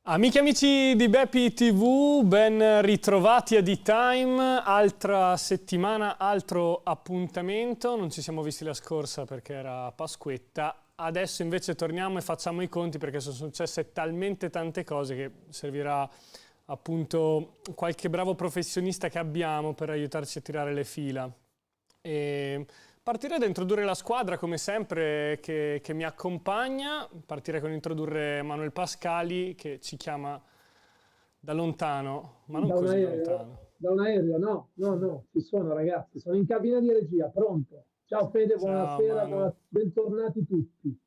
Amiche e amici di Beppi TV, ben ritrovati a D-Time, altra settimana, altro appuntamento. Non ci siamo visti la scorsa perché era Pasquetta, adesso invece torniamo e facciamo i conti perché sono successe talmente tante cose che servirà appunto qualche bravo professionista che abbiamo per aiutarci a tirare le fila. E partirei da introdurre la squadra come sempre che mi accompagna, partirei con introdurre Manuel Pascali che ci chiama da lontano, ma non Da un così aereo? lontano. Da un aereo? No, no, no, ci sono ragazzi, sono in cabina di regia, pronto. Ciao Fede, Ciao buonasera, Manu, bentornati tutti.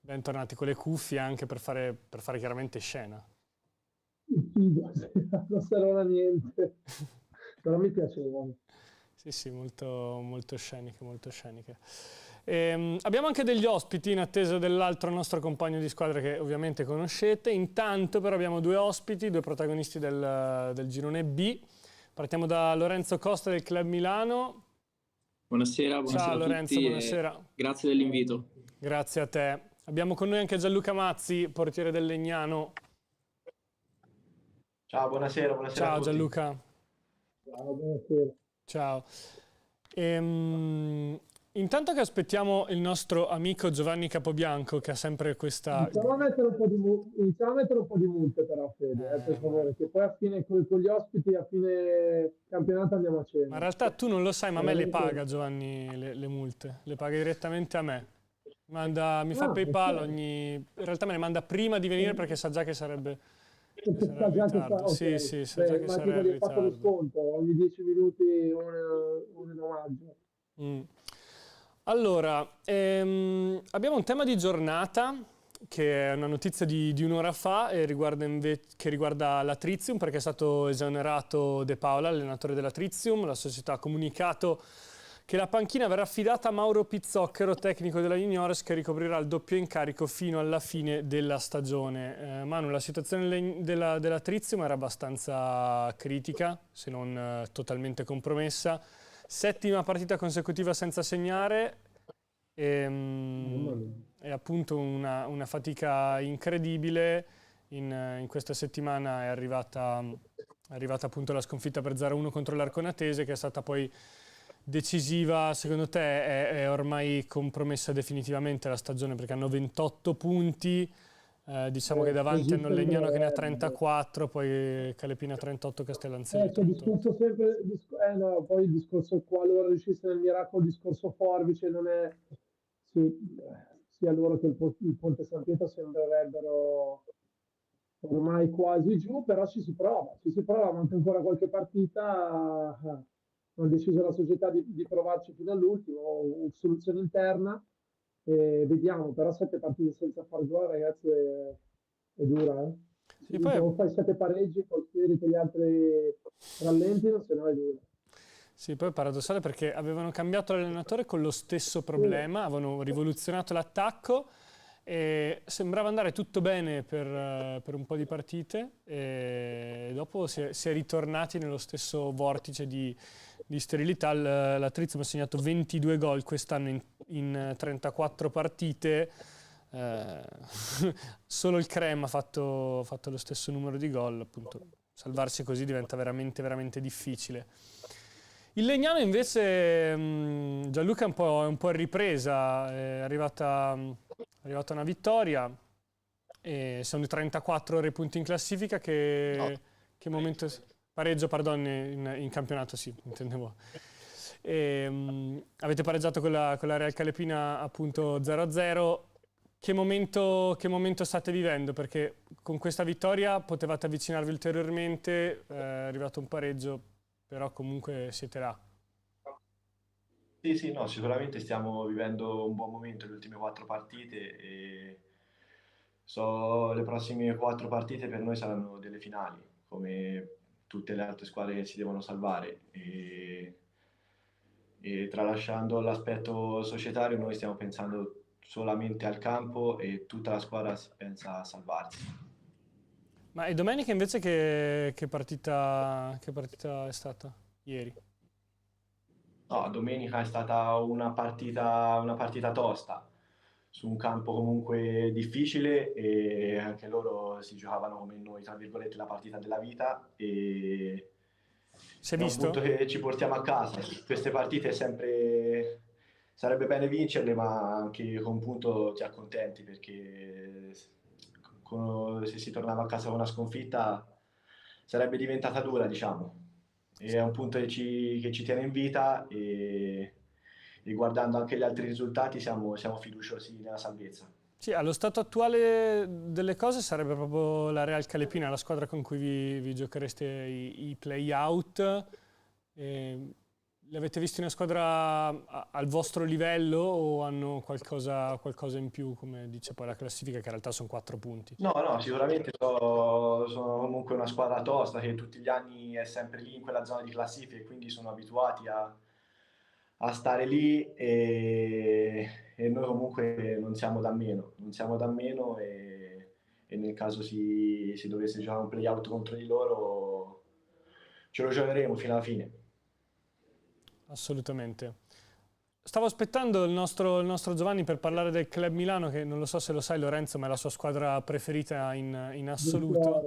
bentornati con le cuffie anche per fare chiaramente scena. Il figo, non sarà niente, però mi piacevano. Sì, sì, molto, molto sceniche, molto sceniche. Abbiamo anche degli ospiti in attesa dell'altro nostro compagno di squadra che ovviamente conoscete. Intanto però abbiamo due ospiti, due protagonisti del girone B. Partiamo da Lorenzo Costa del Club Milano. Buonasera, Ciao buonasera a Lorenzo, tutti e buonasera. grazie dell'invito. Grazie a te. Abbiamo con noi anche Gianluca Mazzi, portiere del Legnano. Ciao, buonasera, buonasera a Ciao tutti. Gianluca. Ciao, buonasera. Ciao. Intanto che aspettiamo il nostro amico Giovanni Capobianco che ha sempre questa... Iniziamo a mettere un po' di, iniziamo a mettere un po' di multe però Fede, per favore, che poi a fine con gli ospiti a fine campionato andiamo a Ma in cena. realtà tu non lo sai, ma a me le Veramente. paga Giovanni le multe, le paga direttamente a me. Mi fa Ah, PayPal ok. In realtà me le manda prima di venire perché sa già che sarebbe Perché sarà sa in già che ritardo. Sì, ok. sì, sa già Beh, che ma sarà tipo in gli hai fatto lo ritardo. sconto, ogni 10 minuti un omaggio. Mm. Allora, abbiamo un tema di giornata che è una notizia di un'ora fa e che riguarda l'Atrizium perché è stato esonerato De Paola, allenatore dell'Atrizium. La società ha comunicato che la panchina verrà affidata a Mauro Pizzocchero, tecnico della Juniores, che ricoprirà il doppio incarico fino alla fine della stagione. Manu, la situazione dell'Atrizium era abbastanza critica, se non totalmente compromessa. Settima partita consecutiva senza segnare Mamma e, mia. è appunto una fatica incredibile. In questa settimana è arrivata appunto la sconfitta per 0-1 contro l'Arconatese, che è stata poi decisiva. Secondo te è ormai compromessa definitivamente la stagione perché hanno 28 punti, diciamo che davanti Così hanno Legnano che ne ha sembrerebbe. 34, poi Calepina 38, Castellanzeri C'è 38. discorso sempre, no, poi il discorso qualora riuscisse nel miracolo, il discorso Forbice non è, sì, sia loro che il Ponte San Pietro sembrerebbero ormai quasi giù, però ci si prova, manca ancora qualche partita, hanno deciso la società di provarci fino all'ultimo, soluzione interna, e vediamo, però 7 partite senza far gol, ragazzi, è dura, eh? Sì, poi O fai 7 pareggi, poi speri che gli altri rallentino, se no è dura. Sì, poi è paradossale perché avevano cambiato l'allenatore con lo stesso Sì, problema, avevano rivoluzionato l'attacco e sembrava andare tutto bene per un po' di partite e dopo si è ritornati nello stesso vortice di sterilità. L'Atrizium ha segnato 22 gol quest'anno in 34 partite. Eh, Solo il Crem ha fatto lo stesso numero di gol, appunto salvarsi così diventa veramente, veramente difficile. Il Legnano invece, Gianluca è un po' in ripresa, è arrivata una vittoria, e sono 34 ore punti in classifica, che momento... Pareggio, pardon, in campionato, sì, intendevo. Avete pareggiato con la Real Calepina appunto 0-0. Che momento state vivendo? Perché con questa vittoria potevate avvicinarvi ulteriormente, è arrivato un pareggio, però comunque siete là. Sì, sì, no, sicuramente stiamo vivendo un buon momento le ultime 4 partite e le prossime 4 partite per noi saranno delle finali, come tutte le altre squadre che si devono salvare e tralasciando l'aspetto societario noi stiamo pensando solamente al campo e tutta la squadra pensa a salvarsi. Ma e domenica invece che partita è stata? Ieri? No, domenica è stata una partita tosta. su un campo comunque difficile e anche loro si giocavano come noi, tra virgolette, la partita della vita e Si è è un punto visto? che ci portiamo a casa. Queste partite sarebbe bene vincerle, ma anche con un punto ti accontenti perché se si tornava a casa con una sconfitta sarebbe diventata dura, diciamo. E è un punto che ci tiene in vita e guardando anche gli altri risultati siamo fiduciosi nella salvezza. Sì, allo stato attuale delle cose sarebbe proprio la Real Calepina, la squadra con cui vi giochereste i play-out. Li avete visti una squadra al vostro livello o hanno qualcosa in più, come dice poi la classifica, che in realtà sono 4 punti? No, no, sicuramente sono comunque una squadra tosta che tutti gli anni è sempre lì in quella zona di classifica e quindi sono abituati a stare lì e noi comunque non siamo da meno e nel caso si dovesse giocare un play-out contro di loro ce lo giocheremo fino alla fine. Assolutamente. Stavo aspettando il nostro Giovanni per parlare del Club Milano, che non lo so se lo sai Lorenzo, ma è la sua squadra preferita in assoluto.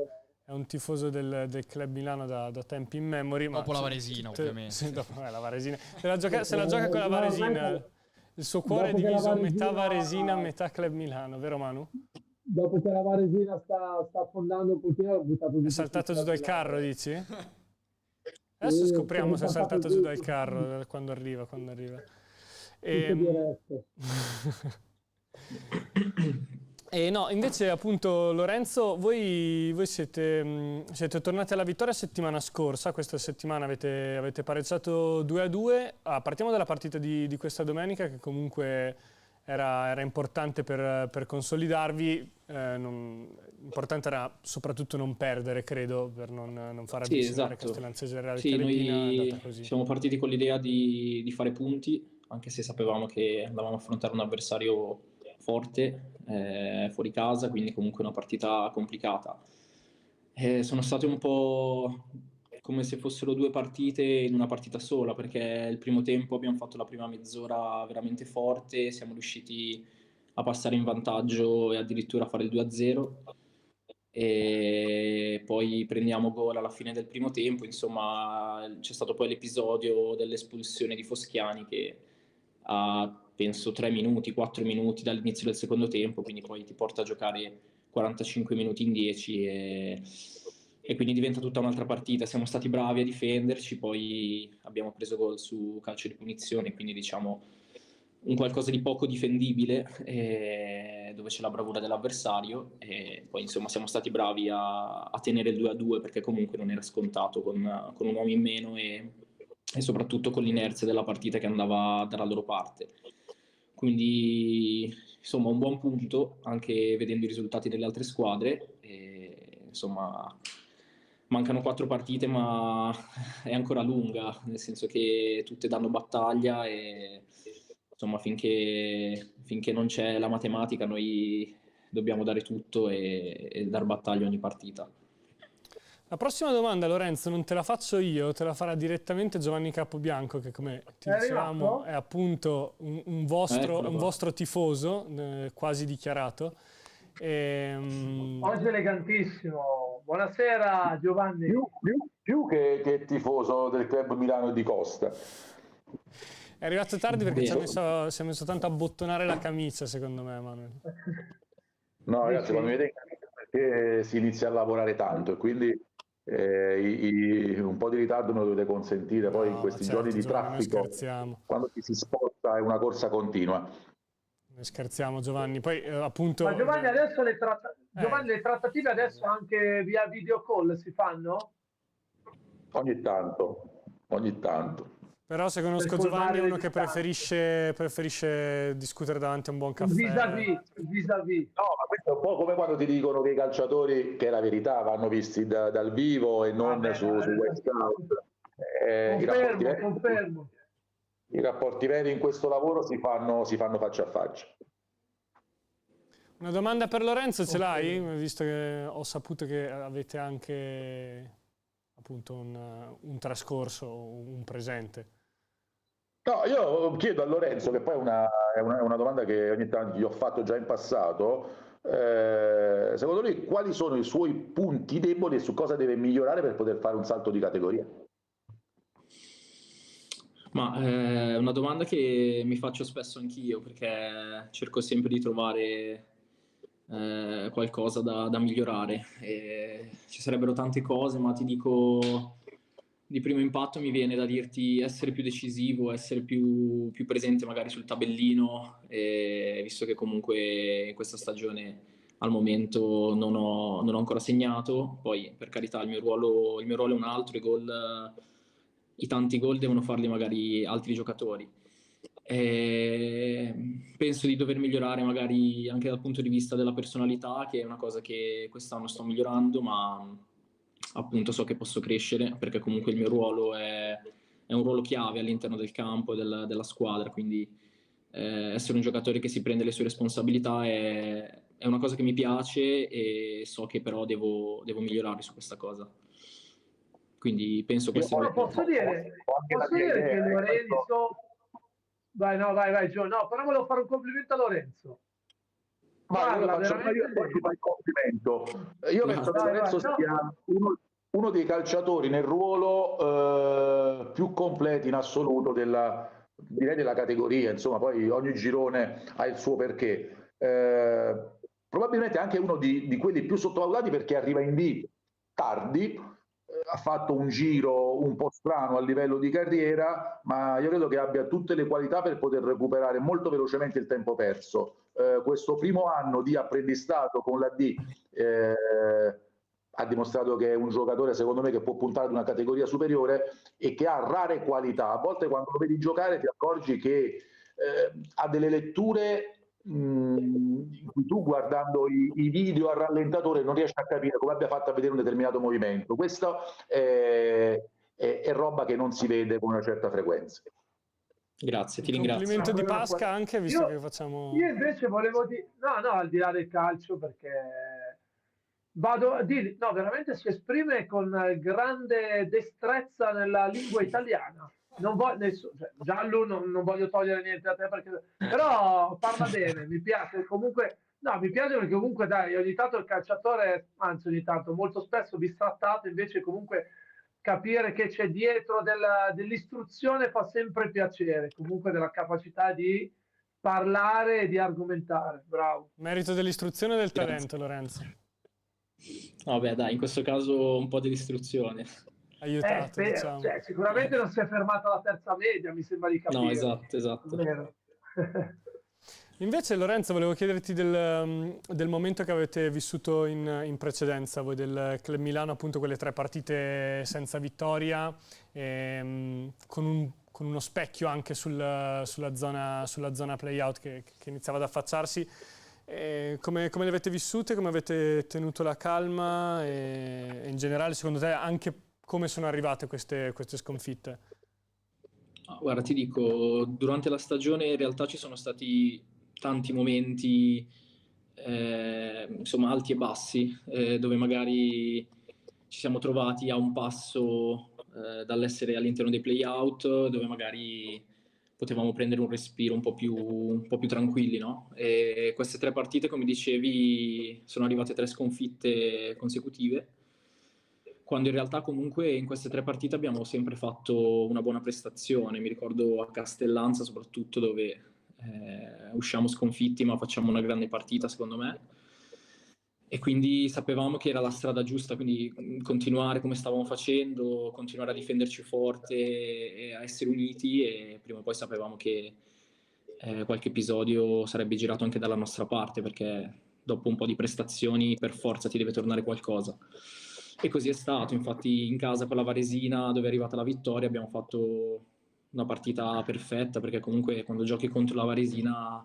È un tifoso del Club Milano da tempi immemori. Dopo la Varesina, ovviamente. Sì, dopo la Varesina. Se la gioca con la Varesina. Il suo cuore è diviso metà Varesina, metà Club Milano, vero Manu? Dopo che la Varesina sta affondando un pochino, l'ho buttato giù. È saltato giù dal carro, dici? Adesso scopriamo se è saltato giù dal carro quando arriva. E no, invece appunto Lorenzo, voi siete tornati alla vittoria settimana scorsa, questa settimana avete pareggiato 2-2. Partiamo dalla partita di questa domenica che comunque era importante per consolidarvi, importante era soprattutto non perdere, credo, per non far Sì, avvicinare esatto. Castellanzese e Real Sì, Calepina, è andata noi così. siamo partiti con l'idea di fare punti, anche se sapevamo che andavamo a affrontare un avversario forte, fuori casa, quindi comunque una partita complicata. Sono state un po' come se fossero due partite in una partita sola, perché il primo tempo abbiamo fatto la prima mezz'ora veramente forte, siamo riusciti a passare in vantaggio e addirittura a fare il 2-0 e poi prendiamo gol alla fine del primo tempo. Insomma, c'è stato poi l'episodio dell'espulsione di Foschiani che a penso 3 minuti, 4 minuti dall'inizio del secondo tempo, quindi poi ti porta a giocare 45 minuti in 10 e quindi diventa tutta un'altra partita. Siamo stati bravi a difenderci, poi abbiamo preso gol su calcio di punizione, quindi diciamo un qualcosa di poco difendibile, dove c'è la bravura dell'avversario e poi insomma siamo stati bravi a tenere il 2-2 perché comunque non era scontato con un uomo in meno e soprattutto con l'inerzia della partita che andava dalla loro parte. Quindi insomma un buon punto anche vedendo i risultati delle altre squadre e, insomma mancano 4 partite ma è ancora lunga, nel senso che tutte danno battaglia e insomma finché non c'è la matematica noi dobbiamo dare tutto e dar battaglia ogni partita. La prossima domanda, Lorenzo, non te la faccio io, te la farà direttamente Giovanni Capobianco, che come ti dicevamo è appunto un vostro tifoso, quasi dichiarato. Oggi elegantissimo. Buonasera Giovanni. Più che tifoso del Club Milano di Costa. È arrivato tardi perché si è messo tanto a bottonare la camicia, secondo me, Manuel. No, ragazzi, quando mi vedete perché si inizia a lavorare tanto e quindi un po' di ritardo me lo dovete consentire. Poi in questi giorni di traffico, quando si sposta, è una corsa continua. Ne scherziamo, Giovanni. Poi appunto. Ma Giovanni, adesso le trattative adesso anche via video call si fanno? Ogni tanto. Però se conosco Giovanni è uno che preferisce discutere davanti a un buon caffè. Vis-à-vis. No, ma questo è un po' come quando ti dicono che i calciatori, che è la verità, vanno visti dal vivo e non su Westcloud. Confermo. I rapporti veri in questo lavoro si fanno faccia a faccia. Una domanda per Lorenzo ce l'hai? Visto che ho saputo che avete anche appunto un trascorso, un presente. No, io chiedo a Lorenzo, che poi è una domanda che ogni tanto gli ho fatto già in passato, secondo lui quali sono i suoi punti deboli e su cosa deve migliorare per poter fare un salto di categoria? Ma è una domanda che mi faccio spesso anch'io, perché cerco sempre di trovare qualcosa da migliorare. E ci sarebbero tante cose, ma ti dico, di primo impatto mi viene da dirti essere più decisivo, essere più presente magari sul tabellino, visto che comunque in questa stagione al momento non ho ancora segnato. Poi per carità il mio ruolo è un altro, i tanti gol devono farli magari altri giocatori. Penso di dover migliorare magari anche dal punto di vista della personalità, che è una cosa che quest'anno sto migliorando, ma appunto so che posso crescere, perché comunque il mio ruolo è un ruolo chiave all'interno del campo, della squadra, quindi essere un giocatore che si prende le sue responsabilità è una cosa che mi piace, e so che però devo migliorare su questa cosa. Quindi penso questo. Posso dire che Lorenzo... Vai Gio, no, però volevo fare un complimento a Lorenzo. Io ti fai il complimento. Io penso che Lorenzo sia uno dei calciatori nel ruolo più completi in assoluto direi della categoria. Insomma, poi ogni girone ha il suo perché. Probabilmente anche uno di quelli più sottovalutati, perché arriva in B tardi, ha fatto un giro un po' strano a livello di carriera, ma io credo che abbia tutte le qualità per poter recuperare molto velocemente il tempo perso. Questo primo anno di apprendistato con la D ha dimostrato che è un giocatore, secondo me, che può puntare ad una categoria superiore e che ha rare qualità. A volte quando lo vedi giocare ti accorgi che ha delle letture in cui tu, guardando i video a rallentatore, non riesci a capire come abbia fatto a vedere un determinato movimento. Questo è roba che non si vede con una certa frequenza. Grazie, ti ringrazio. Complimento di Pasca anche, visto che facciamo... Io invece volevo dire... No, al di là del calcio, perché vado a dire... No, veramente si esprime con grande destrezza nella lingua italiana. Non voglio, Gianlu, non voglio togliere niente a te, però parla bene, mi piace. Comunque, no, mi piace perché comunque, dai, ogni tanto il calciatore, anzi ogni tanto, molto spesso bistrattato, invece comunque capire che c'è dietro dell'istruzione fa sempre piacere, comunque della capacità di parlare e di argomentare. Bravo. Merito dell'istruzione e del talento, Lorenzo. Vabbè, dai, in questo caso un po' dell'istruzione. Aiutato, diciamo. Cioè, sicuramente non si è fermata alla terza media, mi sembra di capire. No, esatto. Vero. Invece, Lorenzo, volevo chiederti del momento che avete vissuto in precedenza, voi del Club Milano, appunto quelle 3 partite senza vittoria, con uno specchio anche sulla zona play-out che iniziava ad affacciarsi. Come le avete vissute, come avete tenuto la calma e in generale, secondo te, anche come sono arrivate queste sconfitte? Guarda, ti dico, durante la stagione in realtà ci sono stati tanti momenti, insomma, alti e bassi, dove magari ci siamo trovati a un passo dall'essere all'interno dei play-out, dove magari potevamo prendere un respiro un po' più tranquilli, no? E queste 3 partite, come dicevi, sono arrivate 3 sconfitte consecutive, quando in realtà comunque in queste 3 partite abbiamo sempre fatto una buona prestazione. Mi ricordo a Castellanza soprattutto, dove usciamo sconfitti ma facciamo una grande partita, secondo me, e quindi sapevamo che era la strada giusta, quindi continuare come stavamo facendo, continuare a difenderci forte e a essere uniti, e prima o poi sapevamo che qualche episodio sarebbe girato anche dalla nostra parte, perché dopo un po' di prestazioni per forza ti deve tornare qualcosa. E così è stato. Infatti in casa con la Varesina, dove è arrivata la vittoria, abbiamo fatto una partita perfetta, perché comunque quando giochi contro la Varesina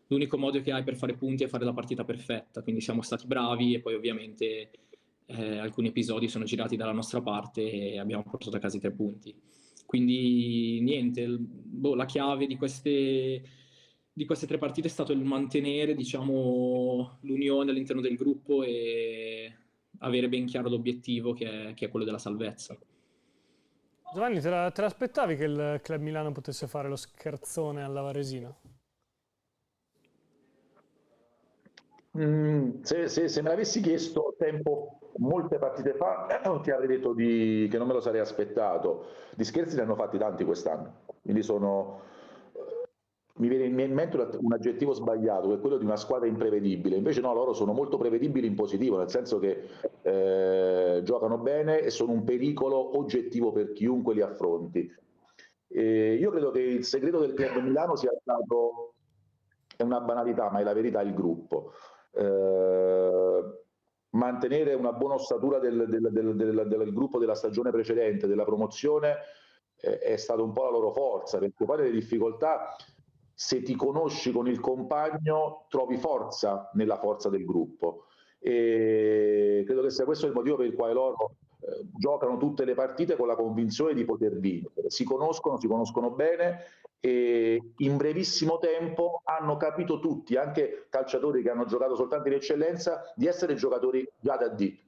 l'unico modo che hai per fare punti è fare la partita perfetta, quindi siamo stati bravi, e poi ovviamente alcuni episodi sono girati dalla nostra parte e abbiamo portato a casa i 3 punti. Quindi niente, la chiave di queste 3 partite è stato il mantenere, diciamo, l'unione all'interno del gruppo e avere ben chiaro l'obiettivo, che è quello della salvezza. Giovanni, te l'aspettavi che il Club Milano potesse fare lo scherzone alla Varesina? Se me l'avessi chiesto molte partite fa, ti avrei detto che non me lo sarei aspettato. Di scherzi ne hanno fatti tanti quest'anno, quindi mi viene in mente un aggettivo sbagliato, che è quello di una squadra imprevedibile. Invece no, loro sono molto prevedibili in positivo, nel senso che giocano bene e sono un pericolo oggettivo per chiunque li affronti. Io credo che il segreto del Club Milano sia stato, è una banalità, ma è la verità, il gruppo. Mantenere una buona ossatura del gruppo della stagione precedente, della promozione, è stata un po' la loro forza, perché poi le difficoltà, se ti conosci con il compagno, trovi forza nella forza del gruppo, e credo che sia questo il motivo per il quale loro giocano tutte le partite con la convinzione di poter vincere. Si conoscono bene, e in brevissimo tempo hanno capito tutti, anche calciatori che hanno giocato soltanto in eccellenza, di essere giocatori già da D,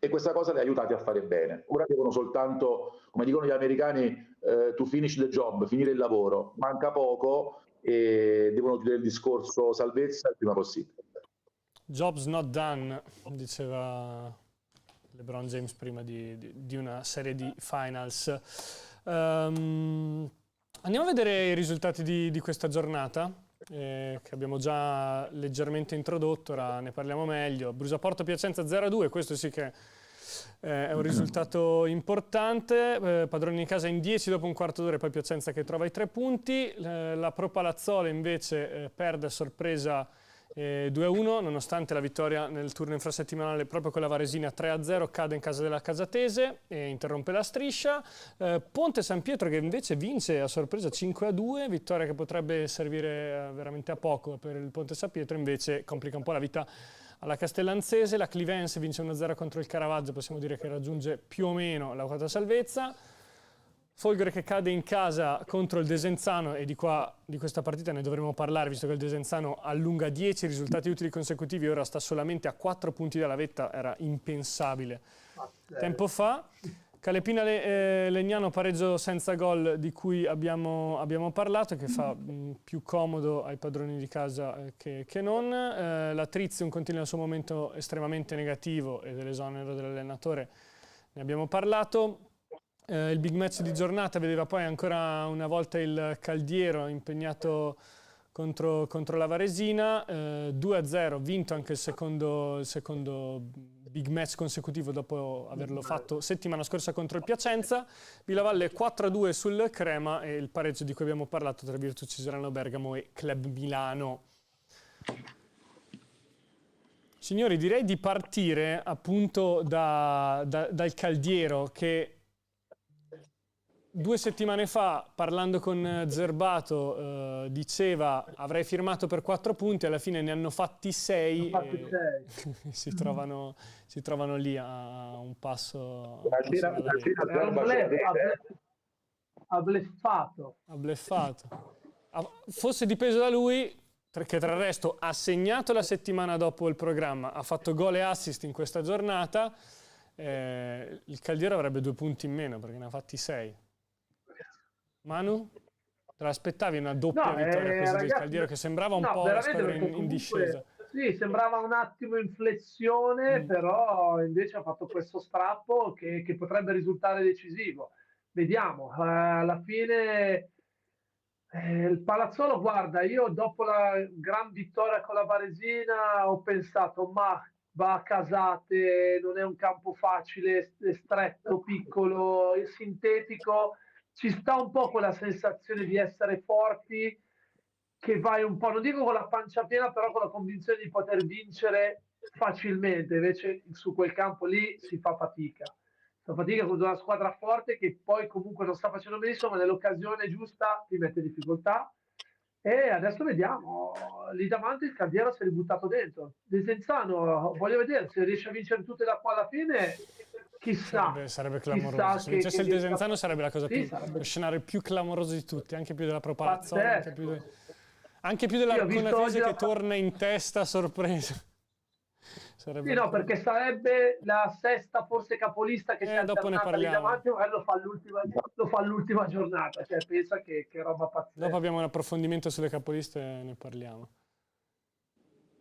e questa cosa li ha aiutati a fare bene. Ora devono soltanto, come dicono gli americani, to finish the job, finire il lavoro, manca poco e devono chiudere il discorso salvezza il prima possibile. Job's not done, diceva LeBron James prima di una serie di finals. Andiamo a vedere i risultati di questa giornata, che abbiamo già leggermente introdotto, ora ne parliamo meglio. Brusaporto Piacenza 0-2, questo sì che è un risultato importante. Padroni in casa in 10 dopo un quarto d'ora, poi Piacenza che trova i 3 punti. La Pro Palazzolo invece perde a sorpresa 2-1, nonostante la vittoria nel turno infrasettimanale proprio con la Varesina 3-0, cade in casa della Casatese e interrompe la striscia. Ponte San Pietro che invece vince a sorpresa 5-2, vittoria che potrebbe servire veramente a poco per il Ponte San Pietro, invece complica un po' la vita alla Castellanzese. La Clivense vince 1-0 contro il Caravaggio, possiamo dire che raggiunge più o meno la quota salvezza. Folgore che cade in casa contro il Desenzano, e di questa partita ne dovremo parlare, visto che il Desenzano allunga 10 risultati utili consecutivi, ora sta solamente a 4 punti dalla vetta, era impensabile tempo fa. Calepina Legnano pareggio senza gol, di cui abbiamo parlato, che fa più comodo ai padroni di casa che non. La Trizium continua il suo momento estremamente negativo e dell'esonero dell'allenatore ne abbiamo parlato. Il big match di giornata vedeva poi ancora una volta il Caldiero impegnato contro la Varesina, 2-0, vinto anche il secondo big match consecutivo dopo averlo fatto settimana scorsa contro il Piacenza. Villavalle 4-2 sul Crema, e il pareggio di cui abbiamo parlato tra Virtus Ciserano Bergamo e Club Milano. Signori, direi di partire appunto dal Caldiero, che 2 settimane fa, parlando con Zerbato, diceva avrei firmato per 4 punti, alla fine ne hanno fatti 6 e si trovano lì a un passo. Ha bleffato. Fosse dipeso da lui, che tra il resto ha segnato la settimana dopo il programma, ha fatto gol e assist in questa giornata, il Caldiero avrebbe 2 punti in meno perché ne ha fatti 6. Manu? Te l'aspettavi una doppia vittoria così del Caldiero, che sembrava un po' una squadra in discesa? Sì, sembrava un attimo in flessione, però invece ha fatto questo strappo che potrebbe risultare decisivo. Vediamo, alla fine il Palazzolo, guarda, io dopo la gran vittoria con la Varesina ho pensato, ma va a casate, non è un campo facile, stretto, piccolo, sintetico. Ci sta un po' quella sensazione di essere forti, che vai un po', non dico con la pancia piena, però con la convinzione di poter vincere facilmente. Invece su quel campo lì si fa fatica. Con una squadra forte che poi comunque non sta facendo benissimo, ma nell'occasione giusta ti mette in difficoltà. E adesso vediamo, lì davanti il Caldiero si è ributtato dentro. Desenzano, voglio vedere se riesce a vincere tutte da qua alla fine. Chissà, sarebbe clamoroso. Se vincesse il Desenzano sarebbe la cosa lo scenario più clamoroso di tutti, anche più della Pro Palazzolo, anche più dell'Arconatese che torna in testa a sorpresa. Sì, no, perché sarebbe la sesta forse capolista che si è dopo ne alternata lì parliamo. davanti, ma lo fa l'ultima giornata, cioè pensa che roba pazzesca. Dopo abbiamo un approfondimento sulle capoliste e ne parliamo.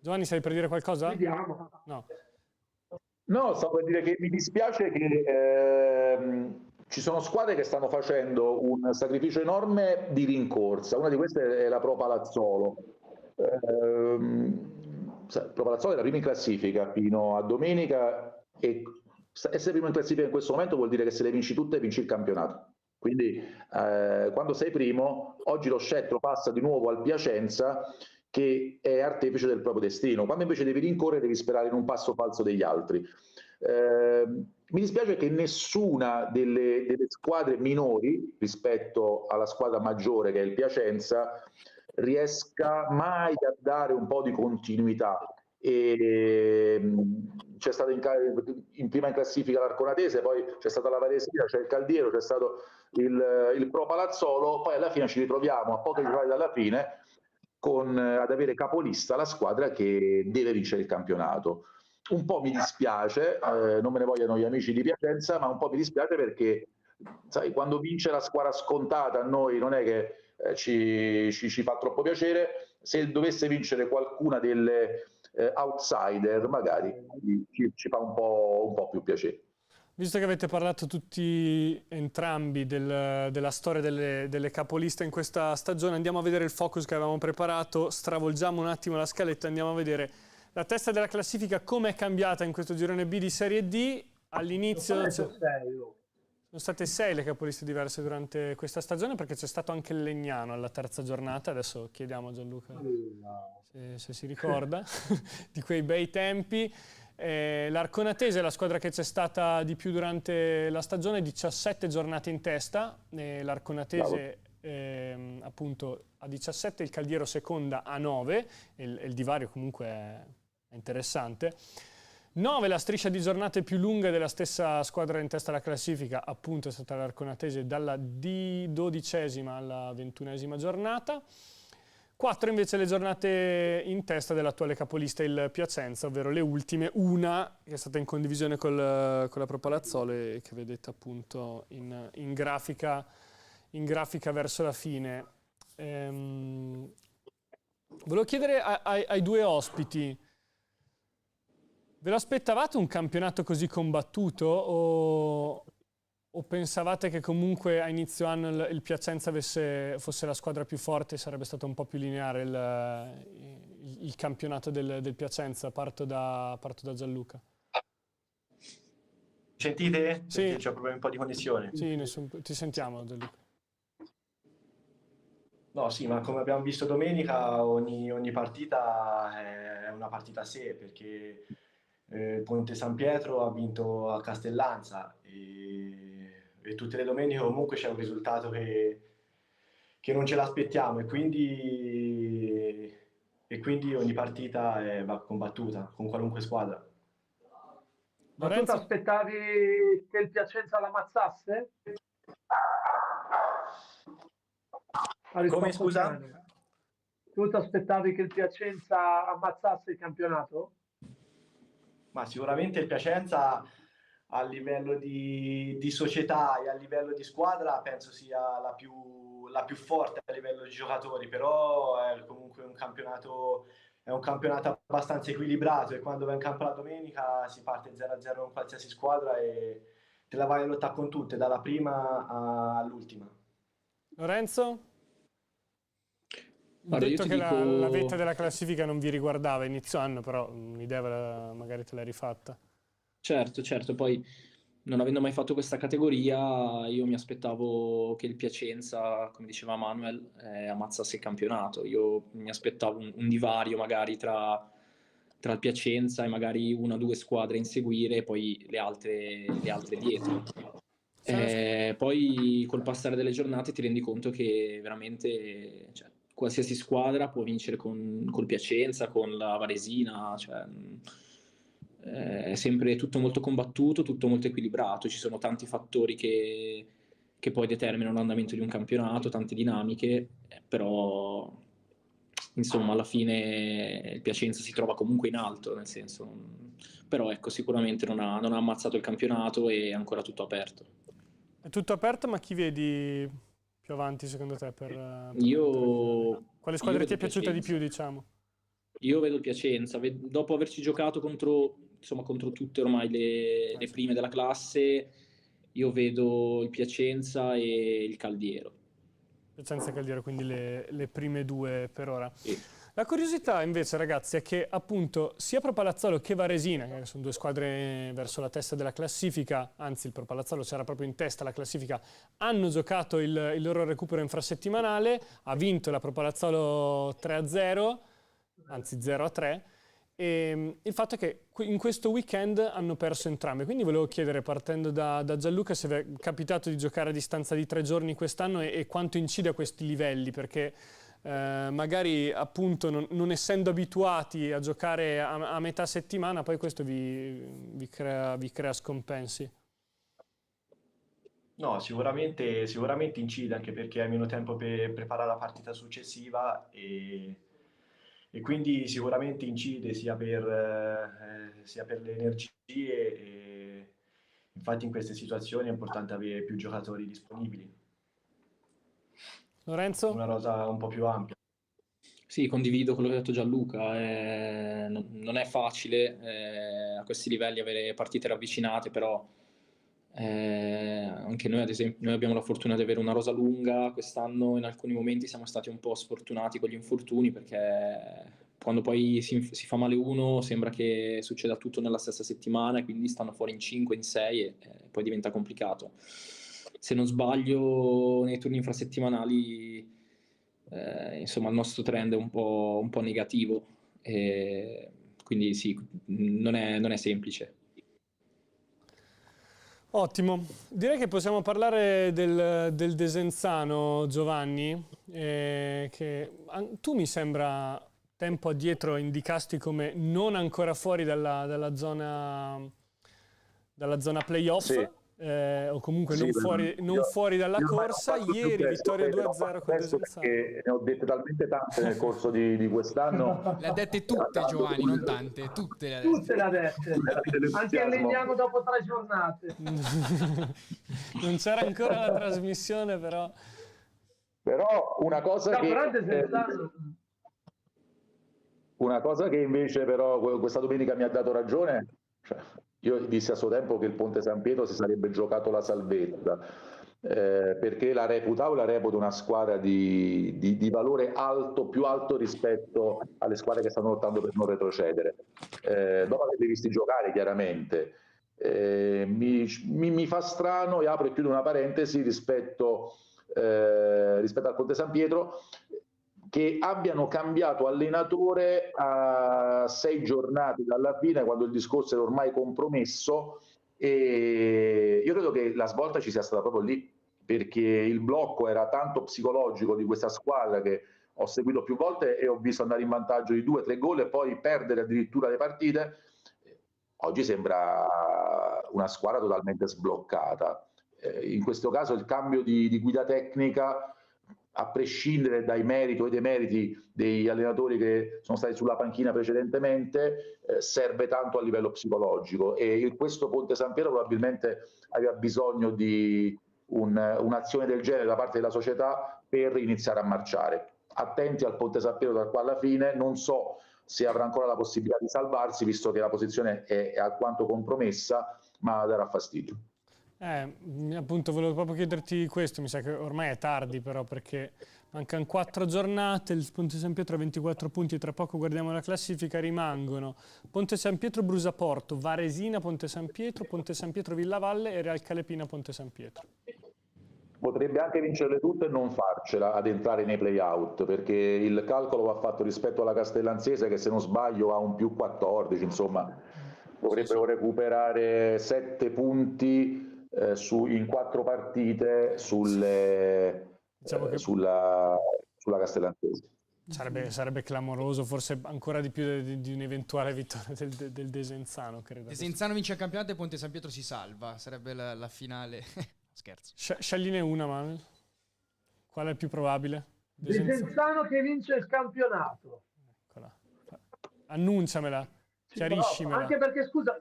Giovanni, stai per dire qualcosa? Vediamo. No, stavo per dire che mi dispiace che ci sono squadre che stanno facendo un sacrificio enorme di rincorsa. Una di queste è la Pro Palazzolo. Pro Palazzolo è la prima in classifica fino a domenica e essere primo in classifica in questo momento vuol dire che se le vinci tutte vinci il campionato. Quindi quando sei primo, oggi lo scettro passa di nuovo al Piacenza, che è artefice del proprio destino. Quando invece devi rincorrere devi sperare in un passo falso degli altri. Mi dispiace che nessuna delle squadre minori rispetto alla squadra maggiore che è il Piacenza riesca mai a dare un po' di continuità. E c'è stato in prima in classifica l'Arconatese, poi c'è stata la Varesina, c'è il Caldiero, c'è stato il Pro Palazzolo, poi alla fine ci ritroviamo a poche giornate dalla fine ad avere capolista la squadra che deve vincere il campionato. Un po' mi dispiace, non me ne vogliono gli amici di Piacenza, ma un po' mi dispiace perché sai, quando vince la squadra scontata a noi non è che ci fa troppo piacere. Se dovesse vincere qualcuna delle outsider magari ci fa un po' più piacere. Visto che avete parlato tutti entrambi della storia delle capoliste in questa stagione, andiamo a vedere il focus che avevamo preparato, stravolgiamo un attimo la scaletta, andiamo a vedere la testa della classifica come è cambiata in questo girone B di Serie D. All'inizio sono state 6 le capoliste diverse durante questa stagione, perché c'è stato anche il Legnano alla terza giornata. Adesso chiediamo a Gianluca se si ricorda di quei bei tempi. L'Arconatese è la squadra che c'è stata di più durante la stagione, 17 giornate in testa. L'Arconatese appunto a 17, il Caldiero seconda a 9, il divario comunque è interessante. 9 la striscia di giornate più lunga della stessa squadra in testa alla classifica, appunto è stata l'Arconatese dalla 12ª alla 21ª giornata. 4 invece le giornate in testa dell'attuale capolista, il Piacenza, ovvero le ultime. Una che è stata in condivisione con la Pro Palazzolo e che vedete appunto in grafica verso la fine. Volevo chiedere ai due ospiti, ve lo aspettavate un campionato così combattuto o pensavate che comunque a inizio anno il Piacenza fosse la squadra più forte e sarebbe stato un po' più lineare il campionato del Piacenza? Parto da Gianluca. Sentite? Sì. Perché c'ho problemi un po' di connessione. Sì, ti sentiamo, Gianluca. No, sì, ma come abbiamo visto domenica, ogni partita è una partita a sé, perché Ponte San Pietro ha vinto a Castellanza e tutte le domeniche comunque c'è un risultato che non ce l'aspettiamo e quindi ogni partita va combattuta con qualunque squadra. Ma tu ti aspettavi che il Piacenza l'ammazzasse? Come, scusa? Tu ti aspettavi che il Piacenza ammazzasse il campionato? Ma sicuramente il Piacenza a livello di società e a livello di squadra penso sia la più forte a livello di giocatori, però è comunque un campionato abbastanza equilibrato e quando va in campo la domenica si parte 0-0 con qualsiasi squadra e te la vai a lottare con tutte, dalla prima all'ultima. Lorenzo? Guarda, detto che dico... la vetta della classifica non vi riguardava inizio anno, però un'idea magari te l'hai rifatta. Certo, poi non avendo mai fatto questa categoria io mi aspettavo che il Piacenza, come diceva Manuel, ammazzasse il campionato. Io mi aspettavo un divario magari tra il Piacenza e magari 1 o 2 squadre a inseguire e poi le altre dietro. Poi col passare delle giornate ti rendi conto che veramente qualsiasi squadra può vincere col Piacenza, con la Varesina, è sempre tutto molto combattuto, tutto molto equilibrato, ci sono tanti fattori che poi determinano l'andamento di un campionato, tante dinamiche, però insomma alla fine il Piacenza si trova comunque in alto, nel senso Però ecco, sicuramente non ha ammazzato il campionato e è ancora tutto aperto. È tutto aperto, ma chi vedi più avanti secondo te per quale squadra ti è piaciuta di più, diciamo? Io vedo il Piacenza, dopo averci giocato contro tutte ormai le prime della classe, io vedo il Piacenza e il Caldiero. Piacenza e Caldiero, quindi le prime due per ora. Sì. La curiosità invece, ragazzi, è che appunto sia Pro Palazzolo che Varesina, che sono due squadre verso la testa della classifica, anzi il Pro Palazzolo c'era proprio in testa alla classifica, hanno giocato il loro recupero infrasettimanale, ha vinto la Pro Palazzolo 3-0, anzi 0-3, e il fatto è che in questo weekend hanno perso entrambe, quindi volevo chiedere, partendo da Gianluca, se vi è capitato di giocare a distanza di 3 giorni quest'anno e quanto incide a questi livelli, perché magari appunto non essendo abituati a giocare a metà settimana, poi questo vi crea scompensi. No, sicuramente incide, anche perché hai meno tempo per preparare la partita successiva e quindi sicuramente incide sia per le energie e infatti in queste situazioni è importante avere più giocatori disponibili. Lorenzo? Una rosa un po' più ampia. Sì, condivido quello che ha detto Gianluca, non è facile a questi livelli avere partite ravvicinate, però anche noi ad esempio noi abbiamo la fortuna di avere una rosa lunga, quest'anno in alcuni momenti siamo stati un po' sfortunati con gli infortuni, perché quando poi si fa male uno sembra che succeda tutto nella stessa settimana e quindi stanno fuori in 5, in 6 e poi diventa complicato. Se non sbaglio nei turni infrasettimanali insomma il nostro trend è un po' negativo, quindi sì, non è semplice. Ottimo, direi che possiamo parlare del Desenzano, Giovanni, che tu mi sembra tempo addietro indicasti come non ancora fuori dalla zona playoff. Sì. O comunque Sì, non fuori dalla corsa. Ieri vittoria 2-0 con Desenzano. Ne ho dette talmente tante nel corso di quest'anno. Le ha dette tutte, Giovanni, non tante, tutte le ha dette. Tutte le ha dette. Anche a Legnano dopo 3 giornate. Non c'era ancora la trasmissione, però una cosa che invece però questa domenica mi ha dato ragione, cioè, io dissi a suo tempo che il Ponte San Pietro si sarebbe giocato la salvezza, perché la reputo una squadra di valore alto, più alto rispetto alle squadre che stanno lottando per non retrocedere. Dopo averli visti giocare, chiaramente, mi fa strano, e apro e chiudo una parentesi, rispetto al Ponte San Pietro, che abbiano cambiato allenatore a 6 giornate dalla fine, quando il discorso era ormai compromesso, e io credo che la svolta ci sia stata proprio lì, perché il blocco era tanto psicologico di questa squadra che ho seguito più volte e ho visto andare in vantaggio di 2 o 3 gol e poi perdere addirittura le partite. Oggi sembra una squadra totalmente sbloccata. In questo caso il cambio di guida tecnica, a prescindere dai meriti o dei demeriti degli allenatori che sono stati sulla panchina precedentemente, serve tanto a livello psicologico, e questo Ponte San Pietro probabilmente aveva bisogno di un'azione del genere da parte della società per iniziare a marciare. Attenti al Ponte San Pietro da qua alla fine, non so se avrà ancora la possibilità di salvarsi, visto che la posizione è alquanto compromessa, ma darà fastidio. Appunto volevo proprio chiederti questo, mi sa che ormai è tardi però, perché mancano 4 giornate, il Ponte San Pietro ha 24 punti, tra poco guardiamo la classifica, rimangono Ponte San Pietro, Brusaporto, Varesina, Ponte San Pietro Villavalle e Real Calepina Ponte San Pietro. Potrebbe anche vincerle tutte e non farcela ad entrare nei play-out, perché il calcolo va fatto rispetto alla Castellanzese, che se non sbaglio ha un più 14, insomma potrebbero recuperare 7 punti in 4 partite diciamo sulla Castellanzese. Sarebbe clamoroso, forse ancora di più di un'eventuale vittoria del Desenzano, credo. Desenzano vince il campionato e Ponte San Pietro si salva, sarebbe la finale. Scherzo. Scegliene una, Manuel. Qual è il più probabile? Desenzano che vince il campionato. Eccola. Annunciamela. chiarissime. Anche perché, scusa,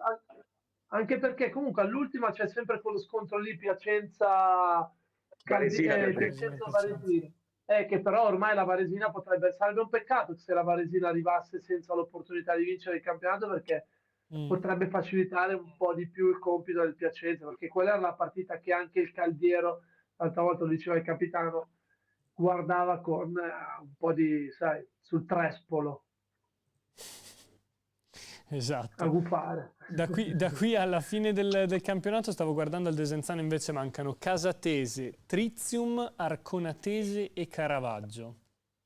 anche perché comunque all'ultima c'è sempre quello scontro lì Piacenza-Varesina. Che però ormai la Varesina sarebbe un peccato se la Varesina arrivasse senza l'opportunità di vincere il campionato, perché potrebbe facilitare un po' di più il compito del Piacenza, perché quella era la partita che anche il Caldiero, l'altra volta lo diceva il capitano, guardava con un po' di, sai, sul trespolo. Esatto. A gufare. Da qui alla fine del campionato stavo guardando al Desenzano, invece mancano Casatese, Trizium, Arconatese e Caravaggio.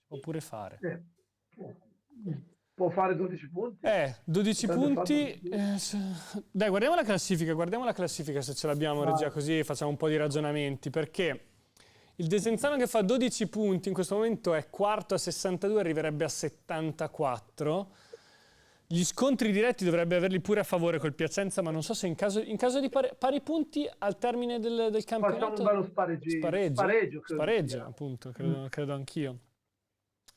Può pure fare. Può fare 12 punti. 12 punti. Dai, guardiamo la classifica se ce l'abbiamo, regia, così facciamo un po' di ragionamenti, perché il Desenzano che fa 12 punti in questo momento è quarto a 62, arriverebbe a 74. Gli scontri diretti dovrebbe averli pure a favore col Piacenza, ma non so se in caso di pari punti al termine del campionato... Facciamo un bello spareggio, appunto, credo anch'io.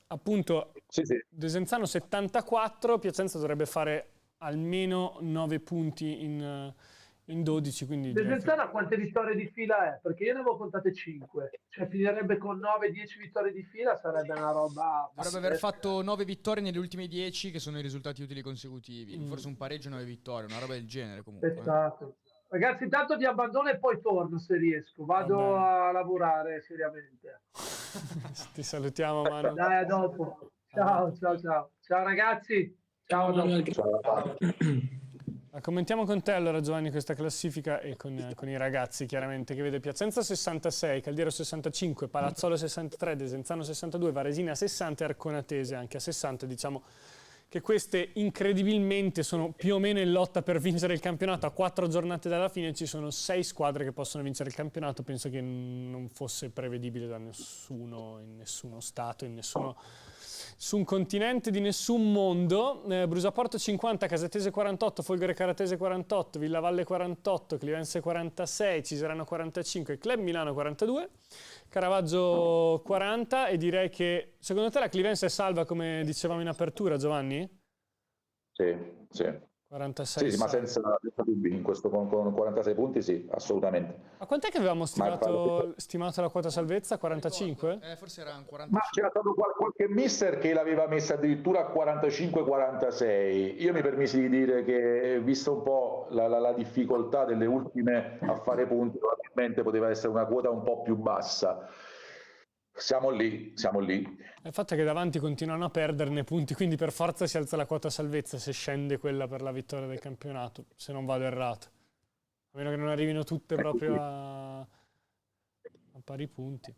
Appunto, sì. Desenzano 74, Piacenza dovrebbe fare almeno 9 punti in 12, quindi... Desenzano quante vittorie di fila è? Perché io ne avevo contate 5, cioè finirebbe con 9-10 vittorie di fila, sarebbe una roba... Dovrebbe aver fatto 9 vittorie nelle ultime 10, che sono i risultati utili consecutivi, forse un pareggio e 9 vittorie, una roba del genere comunque. Peccato. Ragazzi, intanto ti abbandono e poi torno se riesco, vado a lavorare seriamente. Ti salutiamo, Manu. Dai, a dopo. Ciao ragazzi. Ciao. Commentiamo con te allora, Giovanni, questa classifica e con i ragazzi, chiaramente, che vede Piacenza 66, Caldiero 65, Palazzolo 63, Desenzano 62, Varesina 60 e Arconatese anche a 60. Diciamo che queste incredibilmente sono più o meno in lotta per vincere il campionato. A 4 giornate dalla fine ci sono 6 squadre che possono vincere il campionato. Penso che non fosse prevedibile da nessuno, in nessuno stato, in nessun continente di nessun mondo. Brusaporto 50, Casatese 48, Folgore Caratese 48, Villavalle 48, Clivense 46, Ciserano 45, Club Milano 42, Caravaggio 40. E direi che secondo te la Clivense è salva, come dicevamo in apertura, Giovanni? Sì. 46 sì, ma senza dubbi, in questo con 46 punti sì, assolutamente. Ma quant'è che avevamo stimato la quota salvezza? 45? Forse era un 45. Ma c'era stato qualche mister che l'aveva messa addirittura a 45-46. Io mi permisi di dire che, visto un po' la difficoltà delle ultime a fare punti, probabilmente poteva essere una quota un po' più bassa. Siamo lì. Il fatto è che davanti continuano a perderne punti, quindi per forza si alza la quota salvezza se scende quella per la vittoria del campionato, se non vado errato. A meno che non arrivino tutte proprio a pari punti.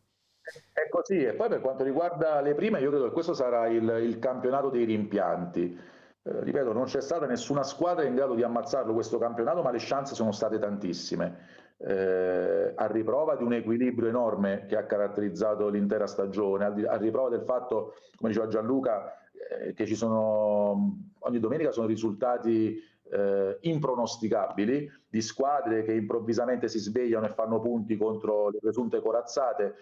È così. E poi per quanto riguarda le prime, io credo che questo sarà il campionato dei rimpianti. Ripeto, non c'è stata nessuna squadra in grado di ammazzarlo questo campionato, ma le chance sono state tantissime. A riprova di un equilibrio enorme che ha caratterizzato l'intera stagione, a riprova del fatto, come diceva Gianluca, che ogni domenica sono risultati impronosticabili di squadre che improvvisamente si svegliano e fanno punti contro le presunte corazzate,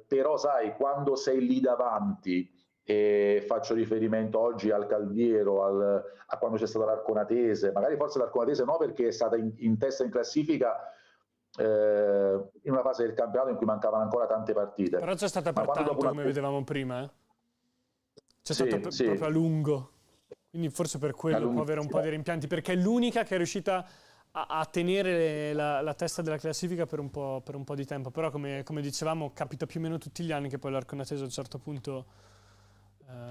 però sai, quando sei lì davanti, e faccio riferimento oggi al Caldiero, a quando c'è stata l'Arconatese, magari forse l'Arconatese no, perché è stata in testa in classifica in una fase del campionato in cui mancavano ancora tante partite. Però c'è stata per tanto, come vedevamo prima, c'è stato proprio a lungo, quindi forse per quello può avere un po' di rimpianti, perché è l'unica che è riuscita a tenere la testa della classifica per un po' di tempo. Però come dicevamo, capita più o meno tutti gli anni che poi l'Arconatese a un certo punto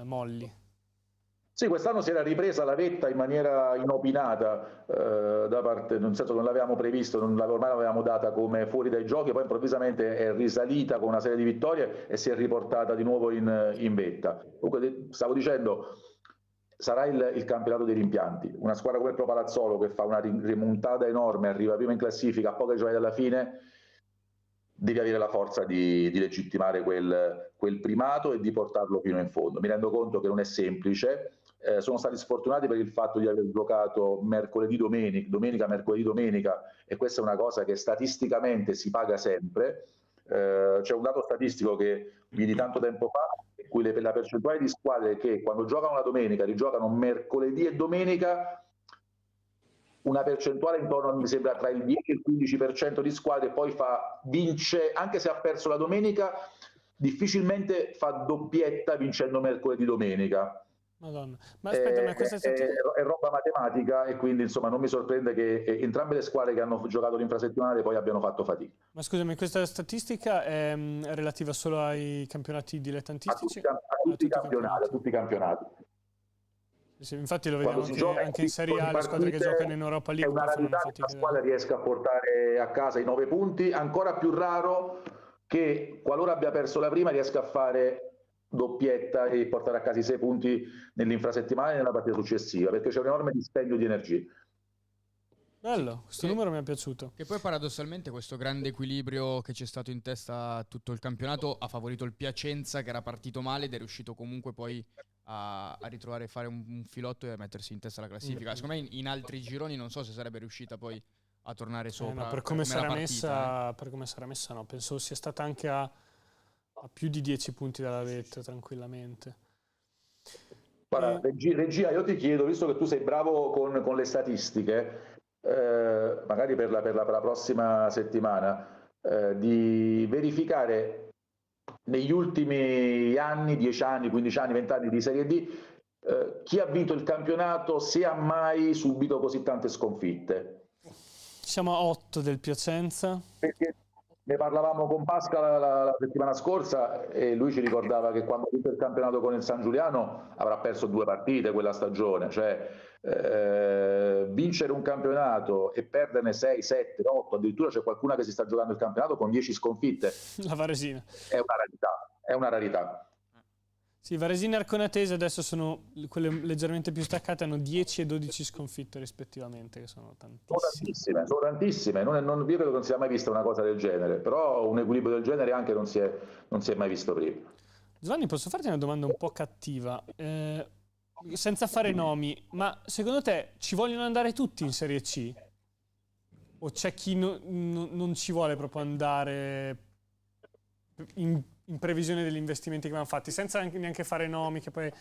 molli. Sì, quest'anno si era ripresa la vetta in maniera inopinata, da parte, nel senso che non l'avevamo previsto, ormai l'avevamo data come fuori dai giochi, poi improvvisamente è risalita con una serie di vittorie e si è riportata di nuovo in vetta. Comunque, stavo dicendo, sarà il campionato dei rimpianti. Una squadra come il Pro Palazzolo, che fa una rimontata enorme, arriva prima in classifica, a poche giornate dalla fine, devi avere la forza di legittimare quel primato e di portarlo fino in fondo. Mi rendo conto che non è semplice. Sono stati sfortunati per il fatto di aver giocato domenica, mercoledì, domenica, e questa è una cosa che statisticamente si paga sempre. C'è un dato statistico che vidi tanto tempo fa: cui la percentuale di squadre che quando giocano la domenica rigiocano mercoledì e domenica, una percentuale intorno, mi sembra, tra il 10 e il 15% di squadre poi vince, anche se ha perso la domenica, difficilmente fa doppietta vincendo mercoledì domenica. Madonna. Ma aspetta, ma questa è roba matematica, e quindi insomma non mi sorprende che entrambe le squadre che hanno giocato l'infrasettimanale poi abbiano fatto fatica. Ma scusami, questa statistica è relativa solo ai campionati dilettantistici? A tutti i campionati. Sì, infatti lo vediamo anche in Serie A, le squadre che giocano in Europa League. È una rarità che la squadra riesca a portare a casa i 9 punti, ancora più raro che qualora abbia perso la prima riesca a fare doppietta e portare a casa i 6 punti nell'infrasettimanale e nella partita successiva, perché c'è un enorme dispendio di energia. Bello, questo numero mi è piaciuto. Che poi paradossalmente questo grande equilibrio che c'è stato in testa a tutto il campionato ha favorito il Piacenza, che era partito male ed è riuscito comunque poi a ritrovare, fare un filotto e a mettersi in testa alla classifica. Secondo me in altri gironi non so se sarebbe riuscita poi a tornare sopra. No, per come sarà messa, no, penso sia stata anche a più di 10 punti dalla vetta tranquillamente. Guarda, regia, io ti chiedo, visto che tu sei bravo con le statistiche, magari per la prossima settimana, di verificare negli ultimi anni, 10 anni, 15 anni, 20 anni di Serie D, chi ha vinto il campionato, se ha mai subito così tante sconfitte. Siamo a 8 del Piacenza. Perché ne parlavamo con Pascal la settimana scorsa e lui ci ricordava che quando ha vinto il campionato con il San Giuliano avrà perso 2 partite quella stagione, cioè vincere un campionato e perderne 6, 7, 8, addirittura c'è qualcuna che si sta giocando il campionato con 10 sconfitte. La Varesina. È una rarità. Sì, Varesina e Arconatese adesso sono quelle leggermente più staccate, hanno 10 e 12 sconfitte rispettivamente, che sono tantissime. Sono tantissime. Io credo che non sia mai vista una cosa del genere, però un equilibrio del genere anche non si è mai visto prima. Giovanni, posso farti una domanda un po' cattiva? Senza fare nomi, ma secondo te ci vogliono andare tutti in Serie C? O c'è chi non ci vuole proprio andare in previsione degli investimenti che vanno fatti, senza neanche fare nomi, che poi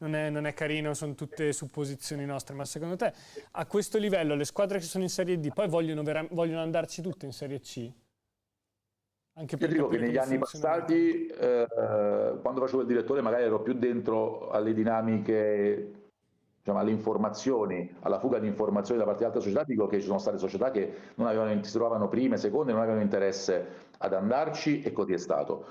non è carino, sono tutte supposizioni nostre, ma secondo te a questo livello le squadre che sono in Serie D poi vogliono andarci tutte in Serie C? Anche io dico che negli anni passati, quando facevo il direttore, magari ero più dentro alle dinamiche, diciamo, alle informazioni, alla fuga di informazioni da parte di altre società. Dico che ci sono state società che si trovavano prime, seconde, non avevano interesse ad andarci, e così è stato.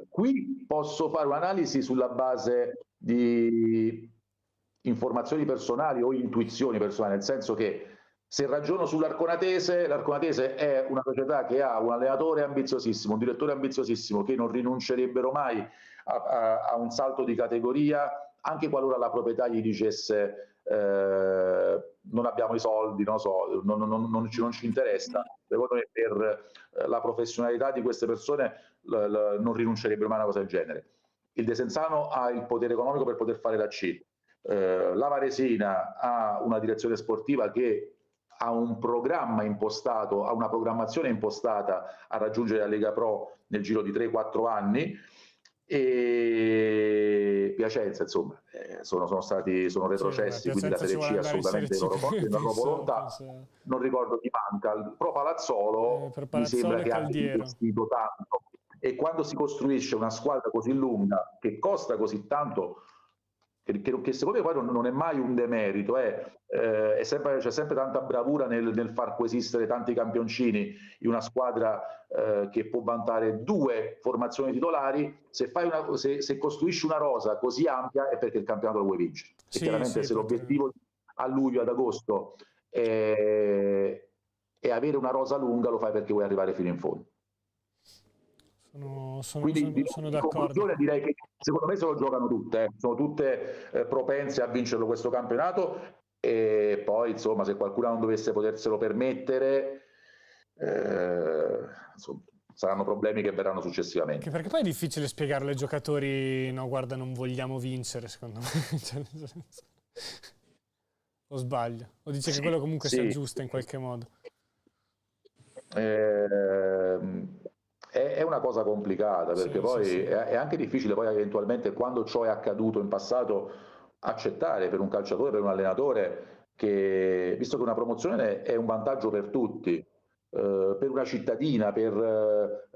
Qui posso fare un'analisi sulla base di informazioni personali o intuizioni personali, nel senso che se ragiono sull'Arconatese, l'Arconatese è una società che ha un allenatore ambiziosissimo, un direttore ambiziosissimo, che non rinuncerebbero mai a un salto di categoria, anche qualora la proprietà gli dicesse non abbiamo i soldi, non ci interessa. Secondo me per la professionalità di queste persone non rinuncerebbero mai a una cosa del genere. Il Desenzano ha il potere economico per poter fare la C. La Varesina ha una direzione sportiva che ha un programma impostato, ha una programmazione impostata a raggiungere la Lega Pro nel giro di 3-4 anni, e Piacenza insomma sono retrocessi, quindi la Serie C assolutamente loro forti, la loro volontà. Non ricordo chi manca, però Palazzolo mi sembra che abbia investito tanto, e quando si costruisce una squadra così lunga che costa così tanto, che secondo me poi non è mai un demerito, c'è sempre tanta bravura nel far coesistere tanti campioncini in una squadra che può vantare 2 formazioni titolari. Se costruisci una rosa così ampia è perché il campionato lo vuoi vincere. Sì, e chiaramente se l'obiettivo a luglio, ad agosto è avere una rosa lunga, lo fai perché vuoi arrivare fino in fondo. Sono d'accordo. Direi che secondo me se lo giocano tutte, sono tutte propense a vincerlo questo campionato, e poi insomma se qualcuno non dovesse poterselo permettere, insomma, saranno problemi che verranno successivamente. Anche perché poi è difficile spiegarlo ai giocatori: no, guarda, non vogliamo vincere, secondo me. O sbaglio? O dice che quello comunque si aggiusta in qualche modo? è una cosa complicata, perché poi è anche difficile poi eventualmente, quando ciò è accaduto in passato, accettare per un calciatore, per un allenatore, che visto che una promozione è un vantaggio per tutti, per una cittadina, per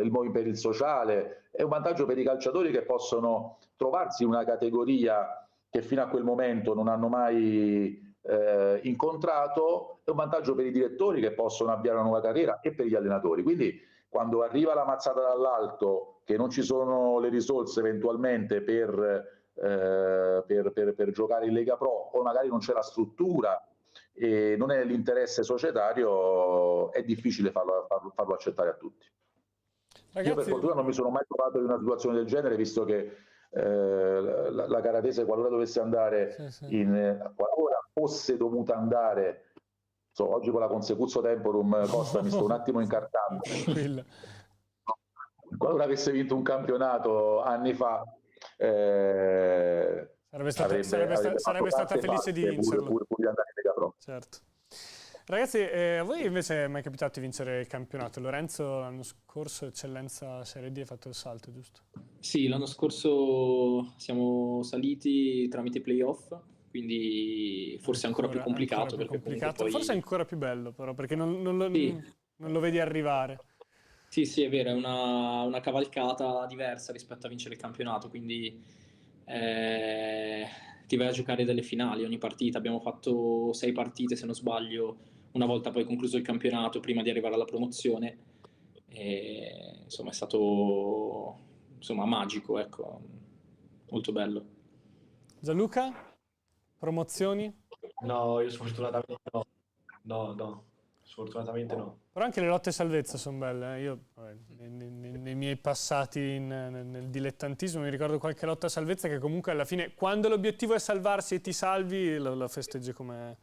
il sociale, è un vantaggio per i calciatori che possono trovarsi in una categoria che fino a quel momento non hanno mai incontrato, è un vantaggio per i direttori che possono avviare una nuova carriera e per gli allenatori. Quindi quando arriva la mazzata dall'alto, che non ci sono le risorse eventualmente per giocare in Lega Pro, o magari non c'è la struttura e non è l'interesse societario, è difficile farlo accettare a tutti. Ragazzi, io per fortuna non mi sono mai trovato in una situazione del genere, visto che la Caratese, qualora dovesse andare qualora fosse dovuta andare, oggi con la consecutio temporum, Costa, mi sto un attimo incartando, qualora avesse vinto un campionato anni fa, sarebbe stata felice di vincerlo. Pure di andare in Lega Pro. Certo. Ragazzi, a voi invece è mai capitato di vincere il campionato? Lorenzo l'anno scorso, Eccellenza Serie D, ha fatto il salto, giusto? Sì, l'anno scorso siamo saliti tramite playoff, quindi forse ancora più complicato. Poi... Forse è ancora più bello, però, perché non lo vedi arrivare. Sì, è vero, è una cavalcata diversa rispetto a vincere il campionato, quindi ti vai a giocare delle finali ogni partita. Abbiamo fatto 6 partite, se non sbaglio, una volta poi concluso il campionato, prima di arrivare alla promozione. E, insomma, è stato magico, ecco, molto bello. Gianluca? Promozioni? No, io sfortunatamente no. Sfortunatamente no. Però anche le lotte salvezza sono belle. Io nei miei passati nel dilettantismo mi ricordo qualche lotta salvezza che comunque alla fine, quando l'obiettivo è salvarsi e ti salvi, lo festeggi come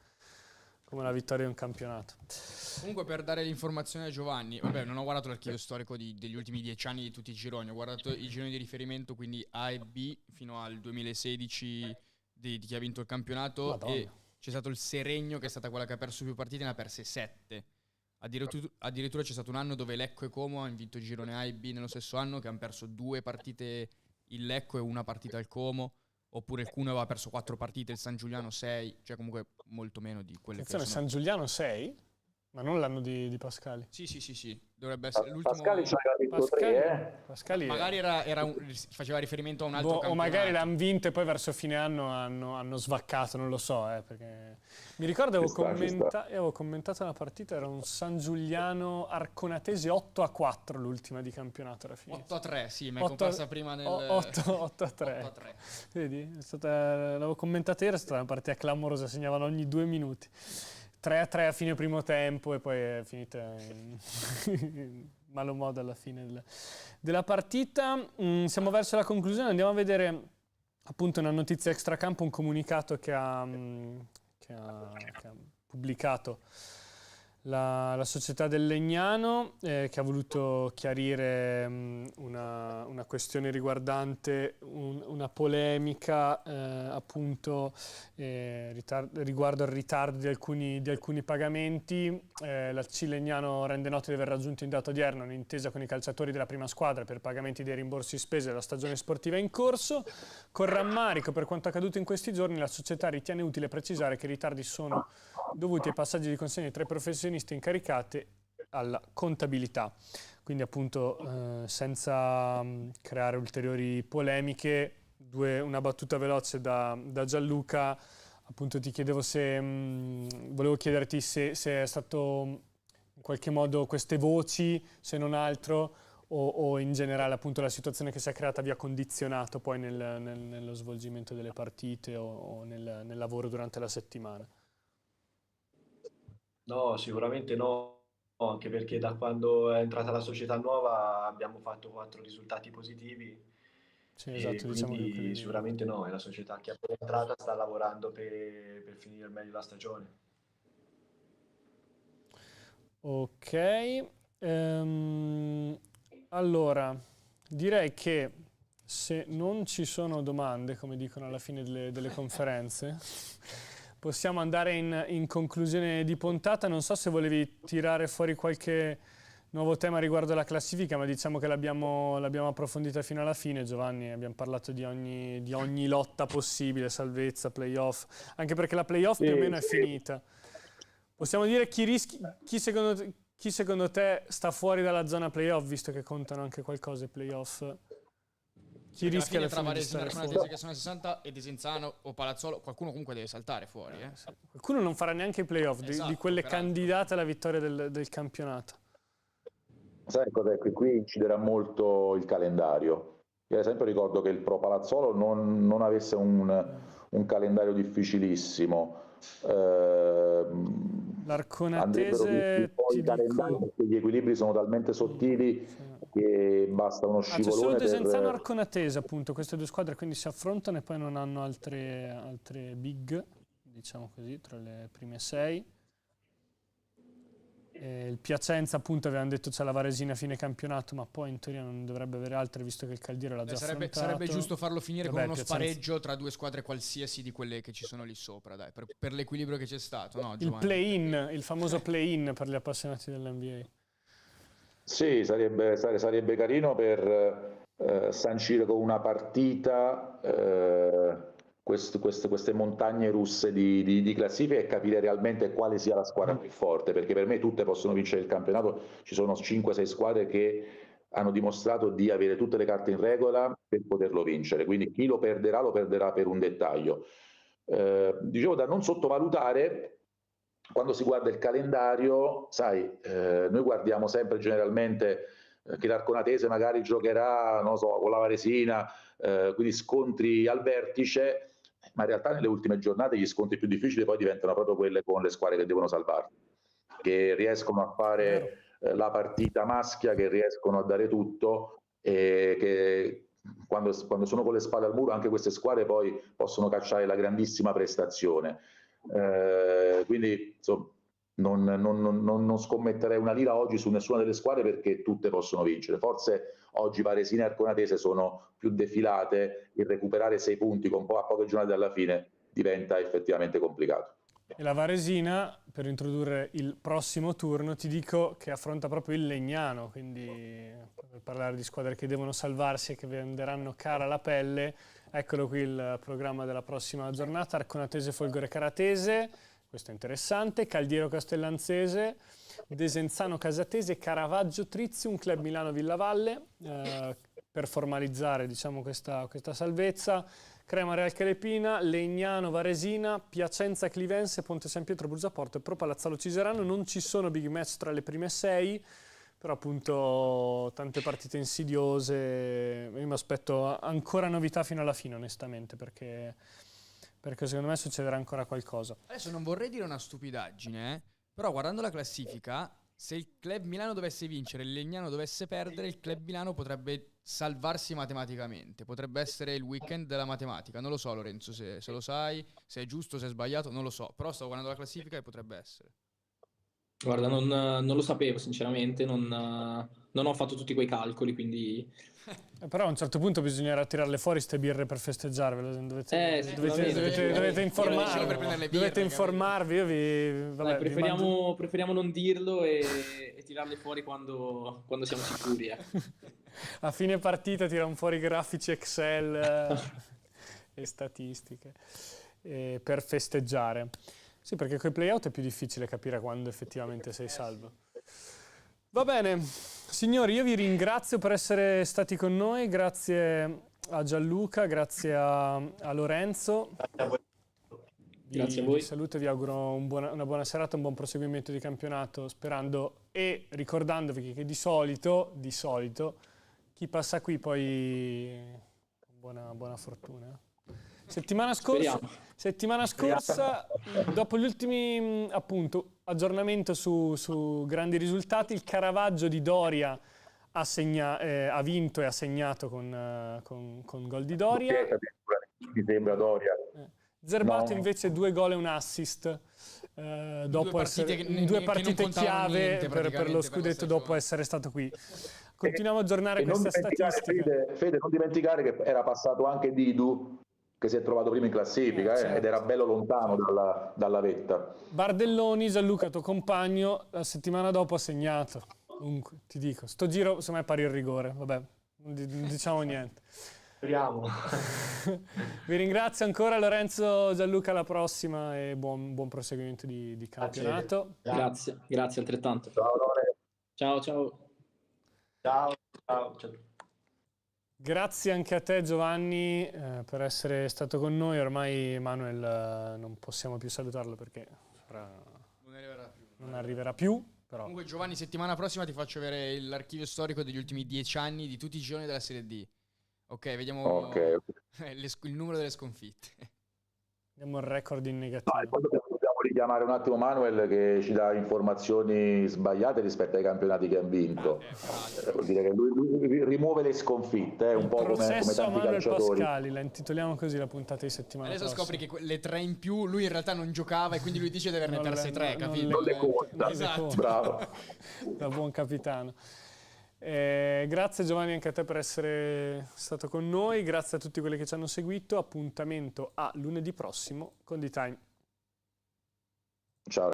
la vittoria di un campionato. Comunque, per dare l'informazione a Giovanni, vabbè, non ho guardato l'archivio storico degli ultimi 10 anni di tutti i gironi, ho guardato i gironi di riferimento, quindi A e B fino al 2016 di chi ha vinto il campionato. Madonna. E c'è stato il Seregno, che è stata quella che ha perso più partite, ne ha perse 7. Addirittura c'è stato un anno dove Lecco e Como hanno vinto il girone A e B nello stesso anno, che hanno perso 2 partite il Lecco e 1 partita il Como. Oppure il Cuneo aveva perso 4 partite, il San Giuliano 6, cioè comunque molto meno di quelle che sono. San Giuliano 6? Ma non l'anno di Pascali? Sì. Dovrebbe essere l'ultimo. Pascali ci aveva detto 3, Pascali magari faceva riferimento a un altro campionato. O magari l'hanno vinto e poi verso fine anno hanno svaccato, non lo so, perché... Mi ricordo avevo commentato una partita, era un San Giuliano Arconatesi 8-4 l'ultima di campionato alla fine. 8-3, sì, mi è comparsa prima nel... 8-3. Vedi? L'avevo commentata ieri, è stata una partita clamorosa, segnavano ogni 2 minuti. 3-3 a fine primo tempo e poi è finita in malo modo alla fine della partita. Siamo verso la conclusione, andiamo a vedere appunto una notizia extracampo, un comunicato che ha pubblicato la società del Legnano, che ha voluto chiarire una questione riguardante una polemica appunto riguardo al ritardo di alcuni pagamenti. La C Legnano rende noto di aver raggiunto in data odierna un'intesa con i calciatori della prima squadra per pagamenti dei rimborsi spese della stagione sportiva in corso. Con rammarico per quanto accaduto in questi giorni, la società ritiene utile precisare che i ritardi sono dovuti ai passaggi di consegna tra i professionisti incaricati alla contabilità. Quindi appunto senza creare ulteriori polemiche, una battuta veloce da Gianluca. Appunto ti chiedevo volevo chiederti se è stato in qualche modo queste voci, se non altro, o in generale appunto la situazione che si è creata vi ha condizionato poi nello svolgimento delle partite o nel lavoro durante la settimana. No, sicuramente no, anche perché da quando è entrata la società nuova abbiamo fatto 4 risultati positivi. Sì, esatto, diciamo quindi sicuramente no, è la società che è appena entrata, sta lavorando per finire meglio la stagione. Ok, allora direi che se non ci sono domande, come dicono alla fine delle conferenze, possiamo andare in conclusione di puntata. Non so se volevi tirare fuori qualche nuovo tema riguardo la classifica, ma diciamo che l'abbiamo approfondita fino alla fine, Giovanni. Abbiamo parlato di ogni lotta possibile, salvezza, playoff, anche perché la playoff più o meno è finita. Possiamo dire chi secondo te sta fuori dalla zona playoff, visto che contano anche qualcosa i playoff? Chi rischia alla fine di stare fuori? Che sono a 60 e Desenzano o Palazzolo, qualcuno comunque deve saltare fuori. Qualcuno non farà neanche i playoff, esatto, di quelle candidate alla vittoria del campionato. Sai cos'è? Qui inciderà molto il calendario. Io ad esempio ricordo che il Pro Palazzolo non avesse un calendario difficilissimo. L'Arconatese poi i calendari, perché gli equilibri sono talmente sottili che basta uno scivolone. C'è solo Desenzano e Arconatese, appunto, queste due squadre quindi si affrontano e poi non hanno altre big, diciamo così, tra le prime 6. Il Piacenza, appunto, avevano detto c'è la Varesina a fine campionato, ma poi in teoria non dovrebbe avere altre, visto che il Caldiero l'ha già affrontato. Sarebbe giusto farlo finire con uno spareggio tra due squadre qualsiasi di quelle che ci sono lì sopra, dai, per l'equilibrio che c'è stato, no, il play-in, il famoso play-in per gli appassionati dell'NBA. Sì, sarebbe carino per sancire con una partita queste montagne russe di classifica e capire realmente quale sia la squadra più forte, perché per me tutte possono vincere il campionato. Ci sono 5-6 squadre che hanno dimostrato di avere tutte le carte in regola per poterlo vincere, quindi chi lo perderà per un dettaglio. Dicevo, da non sottovalutare quando si guarda il calendario. Sai, noi guardiamo sempre generalmente che l'Arconatese magari giocherà, non so, con la Varesina, quindi scontri al vertice, ma in realtà nelle ultime giornate gli scontri più difficili poi diventano proprio quelle con le squadre che devono salvarsi, che riescono a fare la partita maschia, che riescono a dare tutto, e che quando sono con le spalle al muro anche queste squadre poi possono cacciare la grandissima prestazione. Quindi insomma, non scommetterei una lira oggi su nessuna delle squadre, perché tutte possono vincere. Forse oggi Varesina e Arconatese sono più defilate, il recuperare 6 punti a poche giornate dalla fine diventa effettivamente complicato. E la Varesina, per introdurre il prossimo turno, ti dico che affronta proprio il Legnano, quindi per parlare di squadre che devono salvarsi e che venderanno cara la pelle, eccolo qui il programma della prossima giornata: Arconatese Folgore Caratese, questo è interessante, Caldiero Castellanzese, Desenzano Casatese, Caravaggio Trizium, Club Milano Villavalle, per formalizzare, diciamo, questa salvezza. Crema Real Calepina, Legnano Varesina, Piacenza Clivense, Ponte San Pietro Brusaporto e Pro Palazzolo Ciserano. Non ci sono big match tra le prime 6, però appunto tante partite insidiose. Io mi aspetto ancora novità fino alla fine, onestamente, perché secondo me succederà ancora qualcosa. Adesso non vorrei dire una stupidaggine, però guardando la classifica, se il Club Milano dovesse vincere e il Legnano dovesse perdere, il Club Milano potrebbe salvarsi matematicamente. Potrebbe essere il weekend della matematica. Non lo so, Lorenzo, se lo sai, se è giusto, se è sbagliato, non lo so. Però sto guardando la classifica e potrebbe essere. Guarda, non lo sapevo sinceramente, non ho fatto tutti quei calcoli, quindi... Però a un certo punto bisognerà tirarle fuori ste birre per festeggiarvele. Dovete informarvi. Dovete informarvi. Vabbè, preferiamo non dirlo e tirarle fuori quando siamo sicuri. A fine partita tirano fuori grafici Excel e statistiche per festeggiare. Sì, perché con i playout è più difficile capire quando effettivamente sei salvo. Va bene, signori, io vi ringrazio per essere stati con noi, grazie a Gianluca, grazie a Lorenzo. Grazie a voi. Vi saluto e vi auguro una buona serata, un buon proseguimento di campionato, sperando e ricordandovi che di solito chi passa qui poi buona fortuna. Settimana scorsa, dopo gli ultimi appunto aggiornamento su grandi risultati, il Caravaggio di Doria ha vinto e ha segnato con gol di Doria. Mi sembra Doria. Zerbato invece 2 gol e un assist dopo due partite chiave per lo scudetto dopo essere stato qui. Continuiamo a aggiornare questa statistica. Fede, non dimenticare che era passato anche Didu, che si è trovato prima in classifica, certo. Ed era bello lontano dalla vetta. Bardelloni, Gianluca, tuo compagno, la settimana dopo ha segnato. Comunque, ti dico, sto giro secondo me pari il rigore, vabbè, non diciamo niente. Speriamo. Vi ringrazio ancora Lorenzo, Gianluca, alla prossima e buon proseguimento di campionato. Grazie altrettanto. Ciao, Lore. Ciao. Ciao. Grazie anche a te Giovanni per essere stato con noi. Ormai Manuel non possiamo più salutarlo perché non arriverà più. Però. Comunque Giovanni, settimana prossima ti faccio avere l'archivio storico degli ultimi 10 anni di tutti i gironi della Serie D. Ok, vediamo il numero delle sconfitte. Vediamo il record in negativo. Poi dobbiamo richiamare un attimo Manuel che ci dà informazioni sbagliate rispetto ai campionati che ha vinto. Vuol dire che lui rimuove le sconfitte, un po' come tanti calciatori. Pascali, la intitoliamo così la puntata di settimana adesso prossima. scopri che le 3 in più lui in realtà non giocava e quindi lui dice di averne perse 3, capito? Non le conta. Esatto. Bravo. Da buon capitano. Grazie Giovanni anche a te per essere stato con noi, grazie a tutti quelli che ci hanno seguito, appuntamento a lunedì prossimo con D-Time. Ciao.